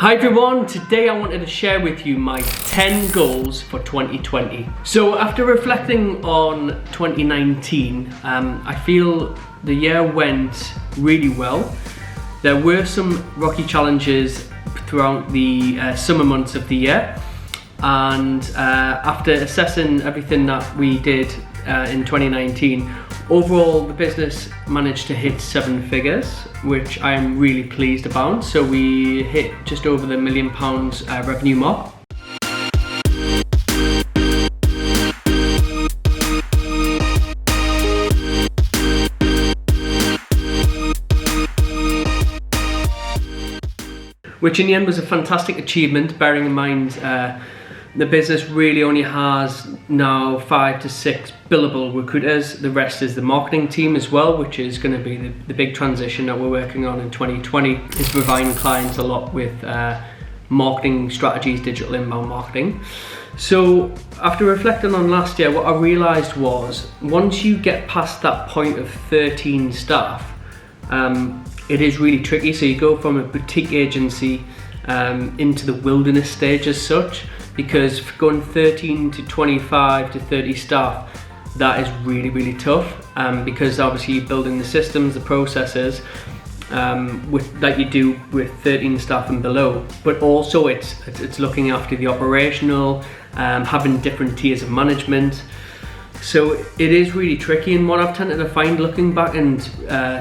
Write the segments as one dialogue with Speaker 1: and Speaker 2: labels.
Speaker 1: Hi everyone, today I wanted to share with you my 10 goals for 2020. So after reflecting on 2019, I feel the year went really well. There were some rocky challenges throughout the summer months of the year, and after assessing everything that we did in 2019, overall the business managed to hit 7 figures, which I am really pleased about. So we hit just over the £1 million revenue mark. Which in the end was a fantastic achievement, bearing in mind the business really only has now 5 to 6 billable recruiters. The rest is the marketing team as well, which is going to be the big transition that we're working on in 2020, is providing clients a lot with marketing strategies, digital inbound marketing. So after reflecting on last year, what I realized was once you get past that point of 13 staff, it is really tricky. So you go from a boutique agency into the wilderness stage as such, because going 13 to 25 to 30 staff, that is really tough, because obviously you're building the systems, the processes that you do with 13 staff and below, but also it's looking after the operational, having different tiers of management. So it is really tricky, and what I've tended to find looking back and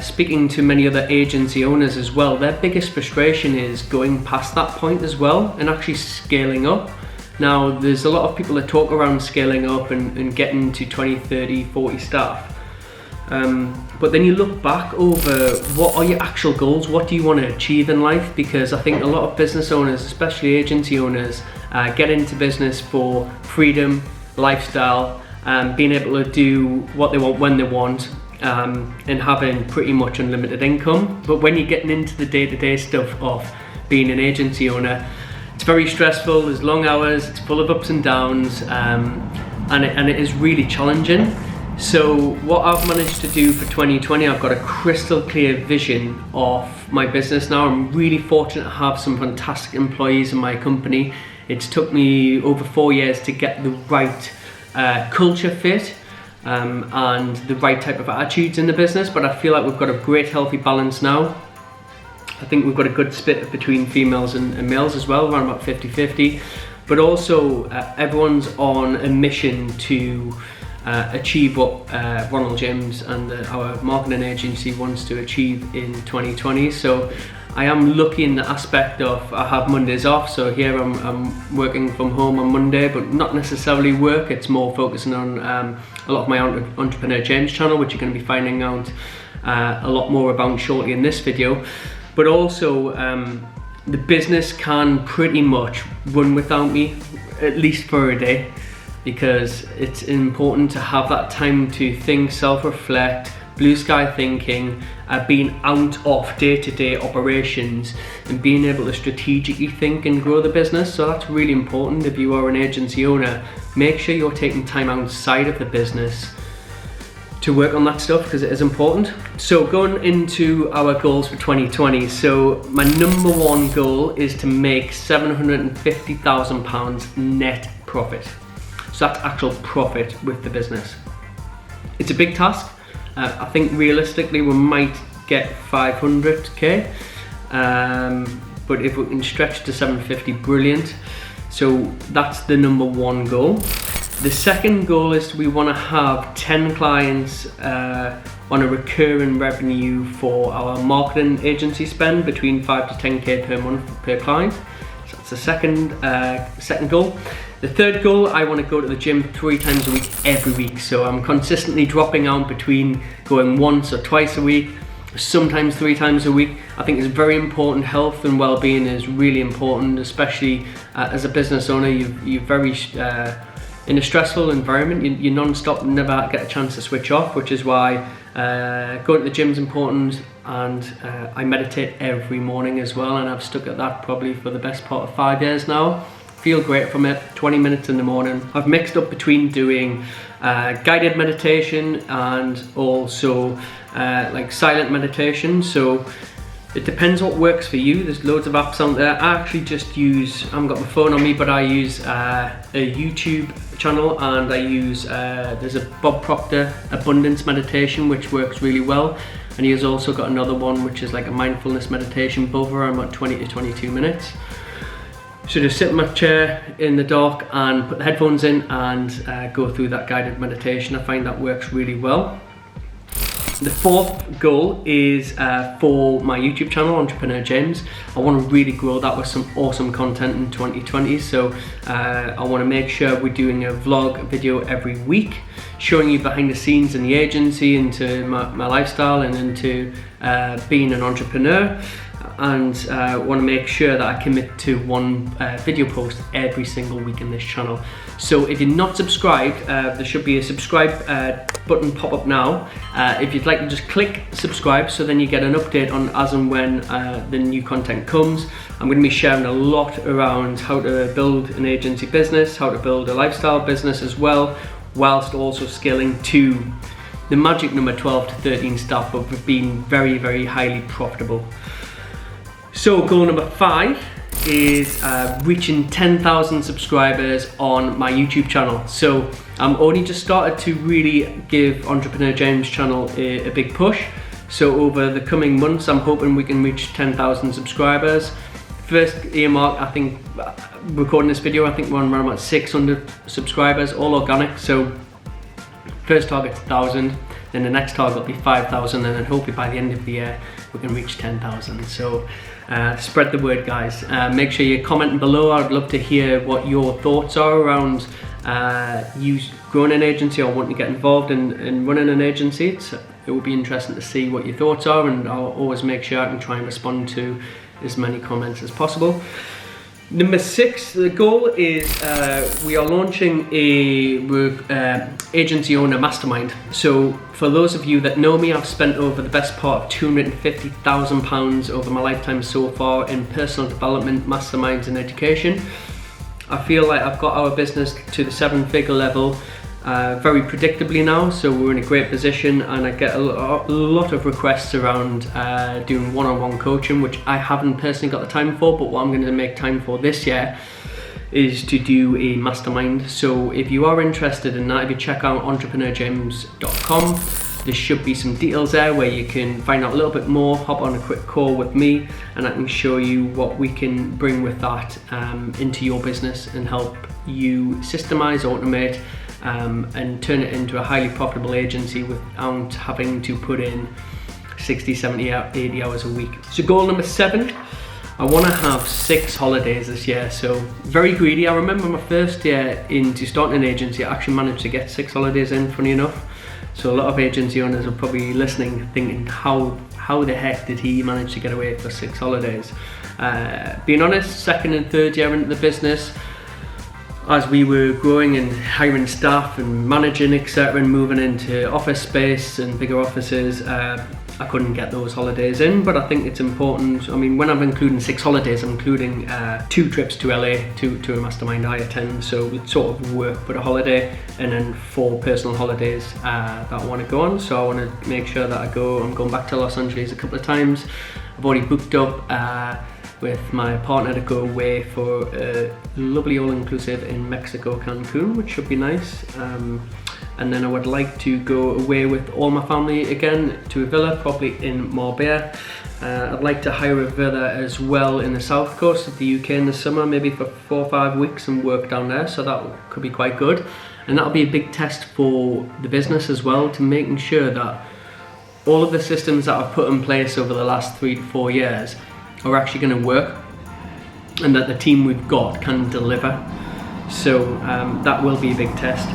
Speaker 1: speaking to many other agency owners as well, their biggest frustration is going past that point as well and actually scaling up. Now there's a lot of people that talk around scaling up and getting to 20, 30, 40 staff. But then you look back over what are your actual goals, what do you want to achieve in life? Because I think a lot of business owners, especially agency owners, get into business for freedom, lifestyle, being able to do what they want when they want, and having pretty much unlimited income. But when you're getting into the day-to-day stuff of being an agency owner, it's very stressful, there's long hours, it's full of ups and downs, and it is really challenging. So what I've managed to do for 2020, I've got a crystal clear vision of my business now. I'm really fortunate to have some fantastic employees in my company. It's took me over 4 years to get the right culture fit and the right type of attitudes in the business, but I feel like we've got a great healthy balance now. I think we've got a good split between females and males as well, around about 50-50, but also everyone's on a mission to achieve what Ronald James and our marketing agency wants to achieve in 2020. So I am lucky in the aspect of I have Mondays off, so here I'm working from home on Monday, but not necessarily work. It's more focusing on a lot of my Entrepreneur James channel, which you're going to be finding out a lot more about shortly in this video. But also the business can pretty much run without me, at least for a day, because it's important to have that time to think, self-reflect, blue sky thinking, being out of day-to-day operations and being able to strategically think and grow the business. So that's really important. If you are an agency owner, make sure you're taking time outside of the business to work on that stuff, because it is important. So going into our goals for 2020, so my number one goal is to make £750,000 net profit. So that's actual profit with the business. It's a big task. I think realistically we might get 500k, but if we can stretch to 750, brilliant. So that's the number one goal. The second goal is we want to have 10 clients on a recurring revenue for our marketing agency spend, between 5 to 10k per month per client. So that's the second goal. The third goal, I want to go to the gym 3 times a week every week. So I'm consistently dropping out between going once or twice a week, sometimes 3 times a week. I think it's very important. Health and well-being is really important, especially as a business owner. You're very in a stressful environment, you're non-stop, never get a chance to switch off, which is why going to the gym is important, and I meditate every morning as well, and I've stuck at that probably for the best part of 5 years now. Feel great from it, 20 minutes in the morning. I've mixed up between doing guided meditation and also like silent meditation. So It depends what works for you. There's loads of apps out there. I actually just use, I haven't got my phone on me, but I use a YouTube channel, and I use, there's a Bob Proctor Abundance Meditation, which works really well. And he has also got another one, which is like a mindfulness meditation, both around about 20 to 22 minutes. So just sit in my chair in the dark and put the headphones in and go through that guided meditation. I find that works really well. The fourth goal is for my YouTube channel, Entrepreneur James. I want to really grow that with some awesome content in 2020. So I want to make sure we're doing a vlog video every week, showing you behind the scenes in the agency, into my lifestyle and into being an entrepreneur. And want to make sure that I commit to one video post every single week in this channel. So if you're not subscribed, there should be a subscribe button pop up now. If you'd like to just click subscribe, so then you get an update on as and when the new content comes. I'm going to be sharing a lot around how to build an agency business, how to build a lifestyle business as well, whilst also scaling to the magic number 12 to 13 staff, but being very, very highly profitable. So goal number 5 is reaching 10,000 subscribers on my YouTube channel. So I'm only just started to really give Entrepreneur James channel a big push. So over the coming months, I'm hoping we can reach 10,000 subscribers. First earmark, I think, recording this video, I think we're on around about 600 subscribers, all organic. So first target's 1,000, then the next target will be 5,000, and then hopefully by the end of the year we can reach 10,000. So spread the word, guys. Make sure you're commenting below. I'd love to hear what your thoughts are around you growing an agency or wanting to get involved in running an agency. It will be interesting to see what your thoughts are, and I'll always make sure I can try and respond to as many comments as possible. Number 6, the goal is we are launching a agency owner mastermind. So for those of you that know me, I've spent over the best part of £250,000 over my lifetime so far in personal development, masterminds and education. I feel like I've got our business to the 7-figure level very predictably now, so we're in a great position, and I get a lot of requests around doing one-on-one coaching, which I haven't personally got the time for, but what I'm going to make time for this year is to do a mastermind. So if you are interested in that, if you check out entrepreneurjames.com, there should be some details there where you can find out a little bit more, hop on a quick call with me, and I can show you what we can bring with that into your business and help you systemize, automate, and turn it into a highly profitable agency without having to put in 60, 70, 80 hours a week. So goal number 7, I want to have 6 holidays this year. So very greedy. I remember my first year into starting an agency, I actually managed to get 6 holidays in, funny enough. So a lot of agency owners are probably listening thinking, how the heck did he manage to get away for 6 holidays? Being honest, second and third year into the business, as we were growing and hiring staff and managing, etc., and moving into office space and bigger offices, I couldn't get those holidays in. But I think it's important. I mean, when I'm including 6 holidays, I'm including 2 trips to LA to a mastermind I attend, so it's sort of work but a holiday, and then 4 personal holidays that I want to go on. So I want to make sure that I'm going back to Los Angeles a couple of times. I've already booked up with my partner to go away for a lovely all-inclusive in Mexico, Cancun, which should be nice. And then I would like to go away with all my family again to a villa, probably in Marbella. I'd like to hire a villa as well in the south coast of the UK in the summer, maybe for 4 or 5 weeks, and work down there, so that could be quite good. And that'll be a big test for the business as well, to making sure that all of the systems that I've put in place over the last 3 to 4 years are actually going to work, and that the team we've got can deliver. So that will be a big test.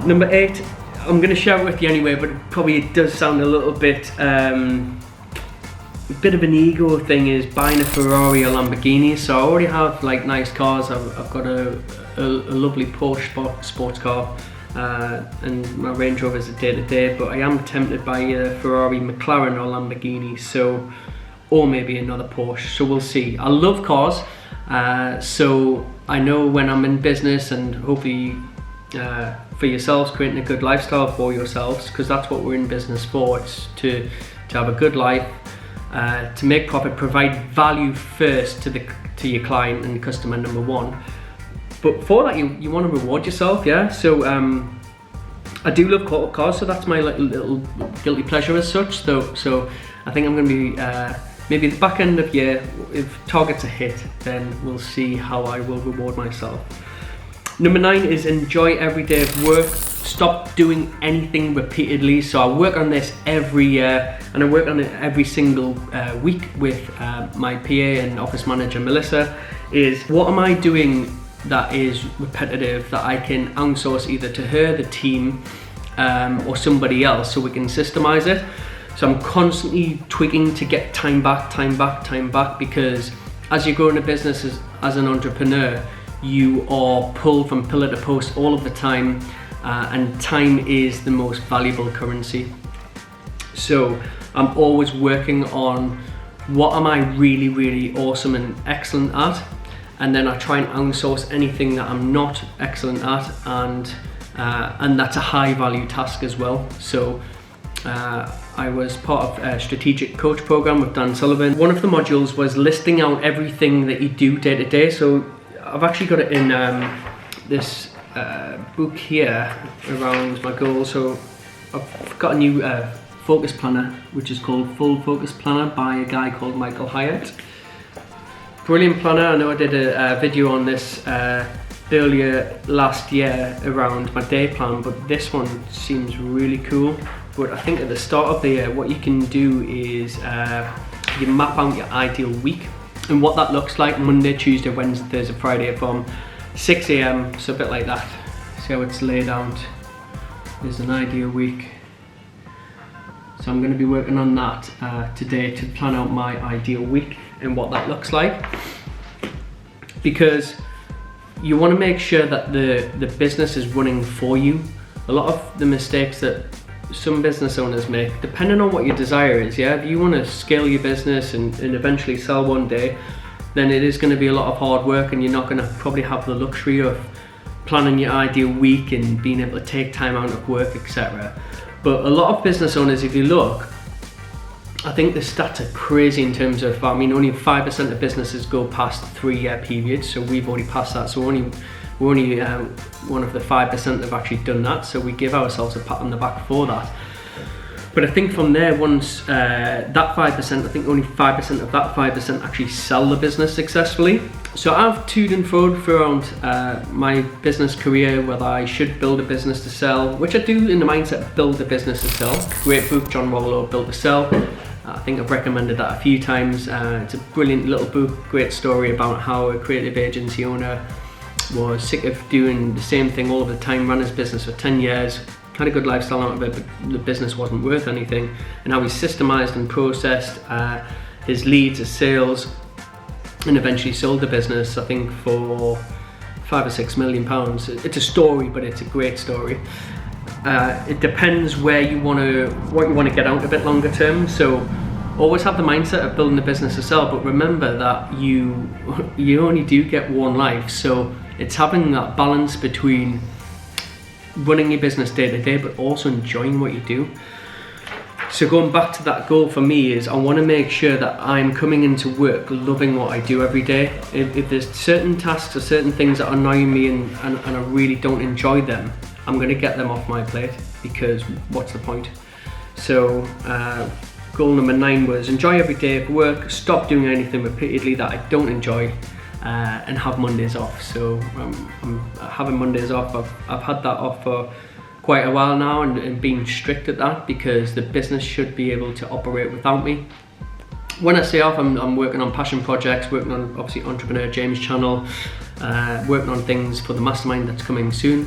Speaker 1: Number 8, I'm going to share it with you anyway, but it does sound a little bit a bit of an ego thing, is buying a Ferrari or Lamborghini. So I already have like nice cars. I've got a lovely Porsche sports car, and my Range Rover is a day-to-day, but I am tempted by a Ferrari, McLaren or Lamborghini, so, or maybe another Porsche, so we'll see. I love cars, so I know when I'm in business, and hopefully for yourselves, creating a good lifestyle for yourselves, because that's what we're in business for. It's to have a good life, to make profit, provide value first to your client and customer, number one. But for that, you want to reward yourself, yeah? So I do love corporate cars, so that's my little guilty pleasure as such. So I think I'm going to be, maybe the back end of year, if targets are hit, then we'll see how I will reward myself. Number 9 is enjoy every day of work. Stop doing anything repeatedly. So I work on this every year, and I work on it every single week with my PA and office manager, Melissa, is what am I doing that is repetitive that I can outsource either to her, the team, or somebody else, so we can systemize it. So I'm constantly tweaking to get time back, because as you grow in a business as an entrepreneur, you are pulled from pillar to post all of the time, and time is the most valuable currency. So I'm always working on what am I really, really awesome and excellent at, and then I try and outsource anything that I'm not excellent at, and that's a high value task as well. So I was part of a strategic coach program with Dan Sullivan. One of the modules was listing out everything that you do day to day. So I've actually got it in this book here around my goals. So I've got a new focus planner, which is called Full Focus Planner by a guy called Michael Hyatt. Brilliant planner. I know I did a video on this earlier last year around my day plan, but this one seems really cool. But I think at the start of the year, what you can do is you map out your ideal week, and what that looks like Monday, Tuesday, Wednesday, Thursday, Friday from 6 AM, so a bit like that. See how it's laid out. There's an ideal week. So I'm going to be working on that today to plan out my ideal week and what that looks like, because you want to make sure that the business is running for you. A lot of the mistakes that some business owners make, depending on what your desire is, yeah, if you want to scale your business and eventually sell one day, then it is going to be a lot of hard work, and you're not going to probably have the luxury of planning your ideal week and being able to take time out of work, etc. But a lot of business owners, if you look, I think the stats are crazy in terms of, I mean, only 5% of businesses go past 3-year periods, so we've already passed that. So we're only one of the 5% that have actually done that, so we give ourselves a pat on the back for that. But I think from there, once that 5%, I think only 5% of that 5% actually sell the business successfully. So I've toed and froed throughout my business career whether I should build a business to sell, which I do in the mindset of build a business to sell. Great book, John Rollo, Built to Sell. I think I've recommended that a few times. It's a brilliant little book, great story about how a creative agency owner was sick of doing the same thing all of the time, ran his business for 10 years, had a good lifestyle out of it, but the business wasn't worth anything, and how he systemized and processed his leads, his sales, and eventually sold the business, I think, for £5 or £6 million. It's a story, but it's a great story. It depends what you want to get out of it longer term. So always have the mindset of building a business to sell, but remember that you only do get one life. So it's having that balance between running your business day to day, but also enjoying what you do. So going back to that goal for me is I want to make sure that I'm coming into work loving what I do every day. If there's certain tasks or certain things that annoy me and I really don't enjoy them, I'm going to get them off my plate, because what's the point? So goal number 9 was enjoy every day of work, stop doing anything repeatedly that I don't enjoy, and have Mondays off. So I'm having Mondays off. I've had that off for quite a while now, and being strict at that, because the business should be able to operate without me. When I say off, I'm working on passion projects, working on obviously Entrepreneur James channel, working on things for the Mastermind that's coming soon,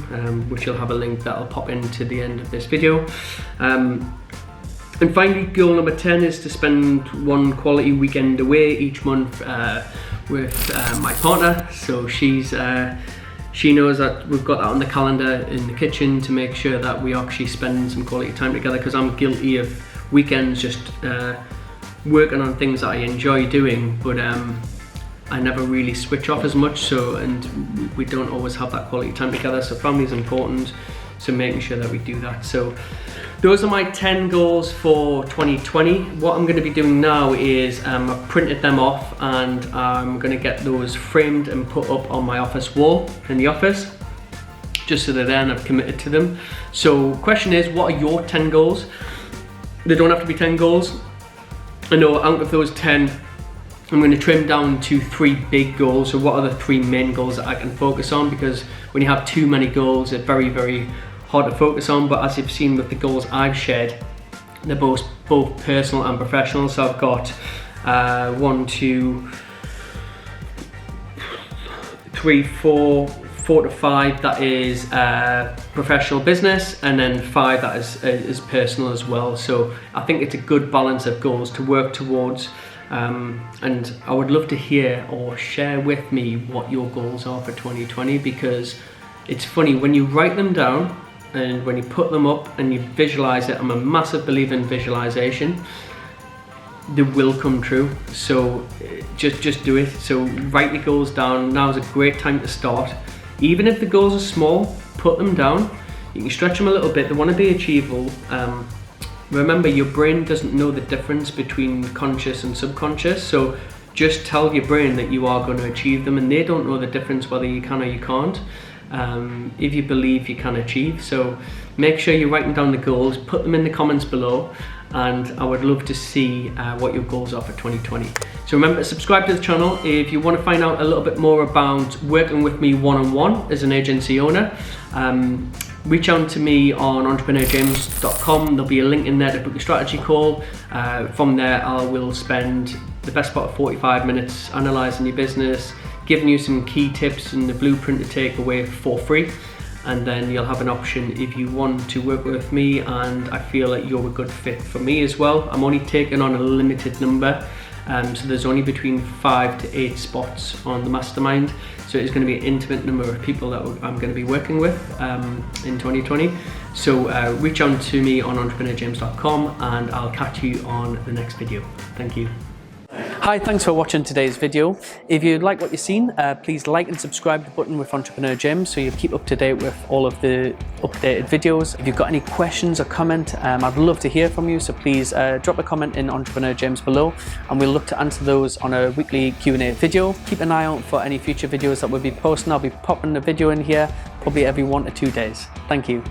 Speaker 1: which you'll have a link that'll pop into the end of this video. And finally, goal number 10 is to spend one quality weekend away each month with my partner. So she knows that we've got that on the calendar in the kitchen to make sure that we actually spend some quality time together, because I'm guilty of weekends just working on things that I enjoy doing, but I never really switch off as much, and we don't always have that quality time together. So family is important, so making sure that we do that. So those are my 10 goals for 2020. What I'm going to be doing now is I've printed them off and I'm going to get those framed and put up on my office wall in the office, just so that then I've committed to them. So question is, what are your 10 goals? They don't have to be 10 goals. I know out of those 10, I'm going to trim down to 3 big goals. So what are the 3 main goals that I can focus on? Because when you have too many goals, they're very, very hard to focus on. But as you've seen with the goals I've shared, they're both personal and professional. So I've got 1, 2, 3, 4 to 5 that is professional business, and then 5 that is personal as well. So I think it's a good balance of goals to work towards. And I would love to hear or share with me what your goals are for 2020, because it's funny when you write them down and when you put them up and you visualize it. I'm a massive believer in visualization. They will come true. So just do it. So write your goals down. Now is a great time to start. Even if the goals are small, put them down. You can stretch them a little bit. They want to be achievable. Remember, your brain doesn't know the difference between conscious and subconscious, so just tell your brain that you are going to achieve them, and they don't know the difference whether you can or you can't. If you believe you can achieve. So make sure you're writing down the goals, put them in the comments below, and I would love to see what your goals are for 2020. So remember to subscribe to the channel if you want to find out a little bit more about working with me one-on-one as an agency owner. Reach out to me on entrepreneurjames.com. There'll be a link in there to book a strategy call. From there, I will spend the best part of 45 minutes analysing your business, giving you some key tips and the blueprint to take away for free. And then you'll have an option if you want to work with me and I feel that you're a good fit for me as well. I'm only taking on a limited number. So there's only between 5 to 8 spots on the Mastermind. So it's going to be an intimate number of people that I'm going to be working with in 2020. So reach out to me on entrepreneurjames.com and I'll catch you on the next video. Thank you. Hi, thanks for watching today's video. If you like what you've seen, please like and subscribe the button with Entrepreneur James so you keep up to date with all of the updated videos. If you've got any questions or comment, I'd love to hear from you, so please drop a comment in Entrepreneur James below and we'll look to answer those on a weekly Q&A video. Keep an eye out for any future videos that we'll be posting. I'll be popping a video in here probably every 1 to 2 days. Thank you.